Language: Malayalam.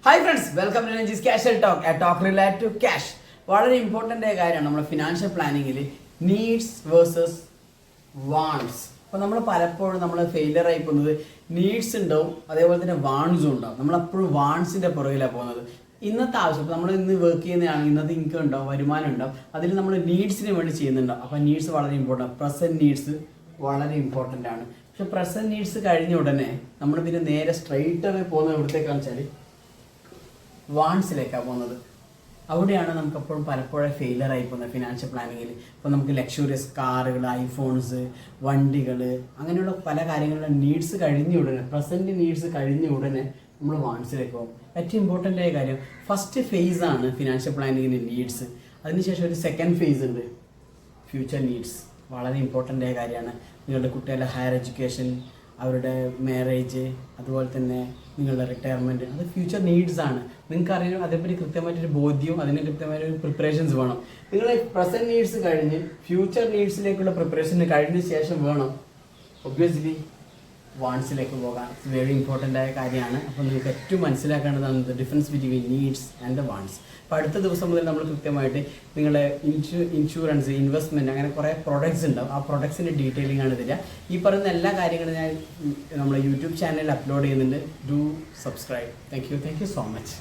Hi friends, welcome to Ranji's cash talk, a talk related to cash. വളരെ ഇമ്പോർട്ടൻ്റ് ആയ കാര്യമാണ് നമ്മുടെ ഫിനാൻഷ്യൽ പ്ലാനിങ്ങിൽ നീഡ്സ് വേഴ്സസ് വാണ്ട്സ്. അപ്പോൾ നമ്മൾ പലപ്പോഴും നമ്മൾ ഫെയിലിയർ ആയി പോകുന്നത് നീഡ്സ് ഉണ്ടാവും, അതേപോലെ തന്നെ വാണ്ട്സും ഉണ്ടാവും. നമ്മളെപ്പോഴും വാണ്ട്സിൻ്റെ പുറകിലാണ് പോകുന്നത്. ഇന്നത്തെ ആവശ്യം, ഇപ്പോൾ നമ്മൾ ഇന്ന് വർക്ക് ചെയ്യുന്നതാണെങ്കിൽ ഇന്നത്തെ ഇൻകം ഉണ്ടാവും, വരുമാനം ഉണ്ടാവും, അതിൽ നമ്മൾ നീഡ്സിന് വേണ്ടി ചെയ്യുന്നുണ്ടാവും. അപ്പോൾ നീഡ്സ് വളരെ ഇമ്പോർട്ടൻ്റ്, പ്രസൻറ്റ് നീഡ്സ് വളരെ ഇമ്പോർട്ടൻ്റ് ആണ്. പക്ഷെ പ്രസൻറ്റ് നീഡ്സ് കഴിഞ്ഞ ഉടനെ നമ്മൾ പിന്നെ നേരെ സ്ട്രെയിറ്റ് അവേ പോകുന്നത് എവിടത്തേക്കാണെന്ന് വെച്ചാൽ വാണ്ട്സിലേക്കാണ് പോകുന്നത്. അവിടെയാണ് നമുക്കെപ്പോഴും പലപ്പോഴും ഫെയിലർ ആയി പോകുന്നത് ഫിനാൻഷ്യൽ പ്ലാനിങ്ങിൽ. ഇപ്പോൾ നമുക്ക് ലക്ഷറിയസ് കാറുകൾ, ഐഫോൺസ്, വണ്ടികൾ, അങ്ങനെയുള്ള പല കാര്യങ്ങളുടെ നീഡ്സ് കഴിഞ്ഞ ഉടനെ, പ്രസൻറ്റ് നീഡ്സ് കഴിഞ്ഞ ഉടനെ നമ്മൾ വാണ്ട്സിലേക്ക് പോകും. ഏറ്റവും ഇമ്പോർട്ടൻ്റ് ആയ കാര്യം, ഫസ്റ്റ് ഫേസ് ആണ് ഫിനാൻഷ്യൽ പ്ലാനിങ്ങിൻ്റെ നീഡ്സ്. അതിനുശേഷം ഒരു സെക്കൻഡ് ഫേസ് ഉണ്ട്, ഫ്യൂച്ചർ നീഡ്സ്. വളരെ ഇമ്പോർട്ടൻ്റ് ആയ കാര്യമാണ്. നിങ്ങളുടെ കുട്ടികളുടെ ഹയർ എഡ്യൂക്കേഷൻ, അവരുടെ മാരേജ്, അതുപോലെ തന്നെ നിങ്ങളുടെ റിട്ടയർമെൻറ്റ്, അത് ഫ്യൂച്ചർ നീഡ്സ് ആണ്. നിങ്ങൾക്ക് അറിയാം, അതേപറ്റി കൃത്യമായിട്ടൊരു ബോധ്യവും അതിന് കൃത്യമായൊരു പ്രിപ്പറേഷൻസ് വേണം. നിങ്ങൾ പ്രസൻറ്റ് നീഡ്സ് കഴിഞ്ഞ് ഫ്യൂച്ചർ നീഡ്സിലേക്കുള്ള പ്രിപ്പറേഷന് കഴിഞ്ഞ ശേഷം വേണം ഒബ്വിയസ്ലി വാണ്ട്സിലേക്ക് പോകാൻ. ഇറ്റ്സ് വെരി ഇമ്പോർട്ടൻ്റ് ആയ കാര്യമാണ്. അപ്പോൾ നിങ്ങൾക്ക് ഏറ്റവും മനസ്സിലാക്കേണ്ടതാണ് difference between needs and the wants. അപ്പോൾ അടുത്ത ദിവസം മുതൽ നമ്മൾ കൃത്യമായിട്ട് നിങ്ങളുടെ ഇൻഷുറൻസ്, ഇൻവെസ്റ്റ്മെൻറ്റ്, അങ്ങനെ കുറേ പ്രൊഡക്ട്സ് ഉണ്ടാവും. ആ പ്രൊഡക്ട്സിൻ്റെ ഡീറ്റെയിലിംഗ് ആണ് തരിക. ഈ പറയുന്ന എല്ലാ കാര്യങ്ങളും ഞാൻ നമ്മുടെ യൂട്യൂബ് ചാനലിൽ അപ്ലോഡ് ചെയ്യുന്നുണ്ട്. Do subscribe. Thank you so much.